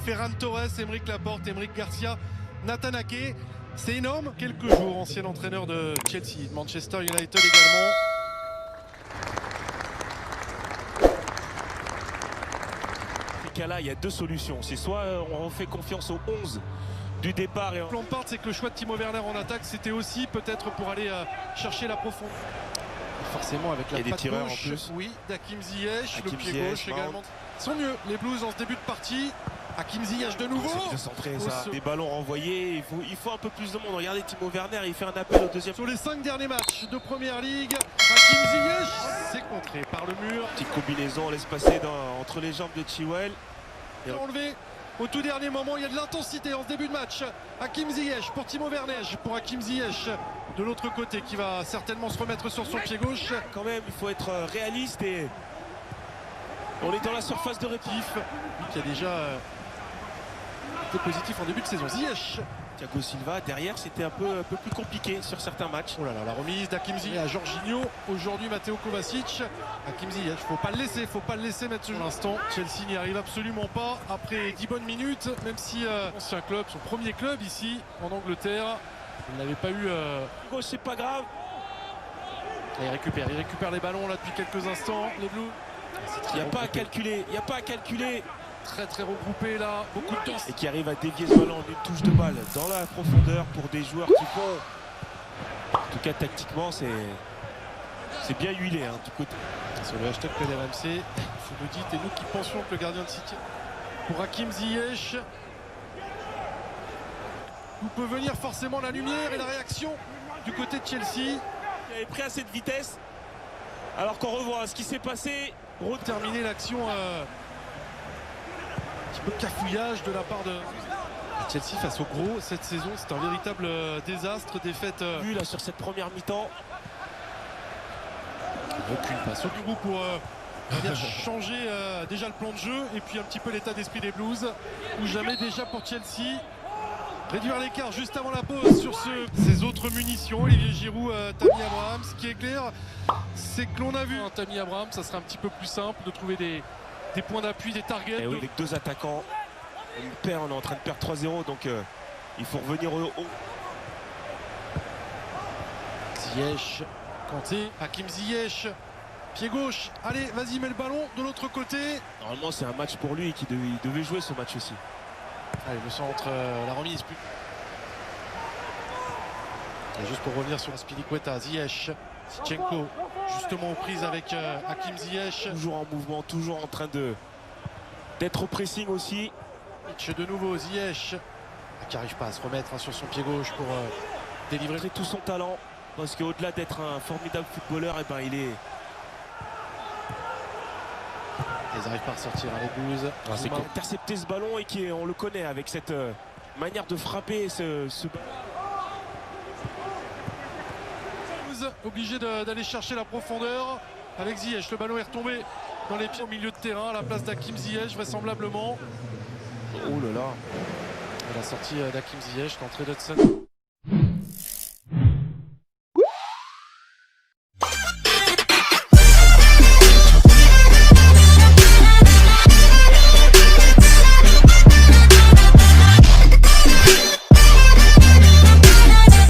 Ferran Torres, Aymeric Laporte, Aymeric Garcia, Nathan Ake. C'est énorme. Quelques jours, ancien entraîneur de Chelsea, de Manchester United également. Là, il y a deux solutions. C'est soit on fait confiance aux 11 du départ. Et Lampard, c'est que le choix de Timo Werner en attaque, c'était aussi peut-être pour aller chercher la profondeur. Forcément avec la patte tireurs gauche, en plus. Oui, d'Hakim Ziyech, le pied Ziyech, gauche également. Ils sont mieux, les Blues en ce début de partie. Hakim Ziyech de nouveau. C'est centré, ça. Des ballons renvoyés, il faut un peu plus de monde. Regardez Timo Werner, il fait un appel au deuxième. Sur les 5 derniers matchs de Première Ligue, Hakim Ziyech, c'est contré par le mur. Petite combinaison, on laisse passer entre les jambes de Chilwell. Enlevé au tout dernier moment, il y a de l'intensité en ce début de match. Hakim Ziyech pour Timo Werner, pour Hakim Ziyech de l'autre côté qui va certainement se remettre sur son pied gauche. Quand même, il faut être réaliste et on est dans la surface de répit. Lui qui a déjà été positif en début de saison. Ziyech. Thiago Silva, derrière, c'était un peu plus compliqué sur certains matchs. Oh là là, la remise d'Hakim Ziyech à Jorginho. Aujourd'hui, Matteo Kovacic. Hakim Ziyech, faut pas le laisser mettre sur l'instant. Chelsea n'y arrive absolument pas après 10 bonnes minutes, même si ancien club, son premier club ici en Angleterre, il n'avait pas eu. Gauche, c'est pas grave. Et il récupère les ballons là depuis quelques instants. Les Blues. Il n'y a pas à calculer, il n'y a pas à calculer. Très regroupé là, beaucoup de temps. Et qui arrive à dévier ce ballon en une touche de balle dans la profondeur pour des joueurs qui font. En tout cas, tactiquement, c'est bien huilé du côté. Sur le hashtag PDRMC, vous nous dites, et nous qui pensions que le gardien de City pour Hakim Ziyech, où peut venir forcément la lumière et la réaction du côté de Chelsea. Il avait pris assez de vitesse, alors qu'on revoit ce qui s'est passé. Terminer l'action. Un petit peu de cafouillage de la part de Chelsea face au gros cette saison. C'est un véritable désastre. Défaite vu là sur cette première mi-temps. Aucune passe au bureau pour changer déjà le plan de jeu et puis un petit peu l'état d'esprit des Blues ou jamais déjà pour Chelsea. Réduire l'écart juste avant la pause sur ces autres munitions. Olivier Giroud, Tammy Abraham. Ce qui est clair, c'est que l'on a vu Tammy Abraham, ça sera un petit peu plus simple de trouver des points d'appui, des targets. Et oui, avec deux attaquants, on est en train de perdre 3-0, donc il faut revenir au haut. Ziyech, Kanté, Hakim Ziyech, pied gauche. Allez, vas-y, mets le ballon de l'autre côté. Normalement, c'est un match pour lui, il devait jouer ce match aussi. Allez, le centre, la remise. Et juste pour revenir sur Azpilicueta, Ziyech, Zinchenko, justement aux prises avec Hakim Ziyech. Toujours en mouvement, toujours en train d'être au pressing aussi. De nouveau, Ziyech, qui n'arrive pas à se remettre sur son pied gauche pour délivrer tout son talent. Parce qu'au-delà d'être un formidable footballeur, il n'arrive pas à ressortir les Blues. C'est intercepter ce ballon et on le connaît avec cette manière de frapper obligé d'aller chercher la profondeur avec Ziyech. Le ballon est retombé dans les pieds au milieu de terrain à la place d'Hakim Ziyech vraisemblablement. Oh là là. Et la sortie d'Hakim Ziyech, l'entrée d'Hudson.